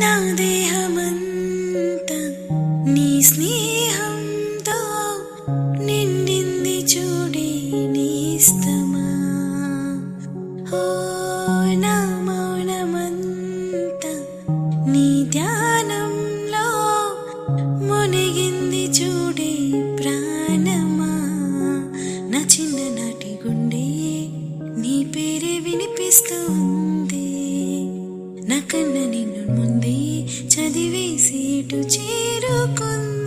నా దేహమంతా నీ స్నేహంతో నిండింది చూడే నేస్తమా. ఓ నా మౌనమంతా నీ ధ్యానంలో మునిగింది చూడే ప్రాణమా. నా చిన్ననాటి గుండె నీ పేరే వినిపిస్తుంది, నా కన్న నిన్ను ముందే చదివేసేటు చేరుకుంది.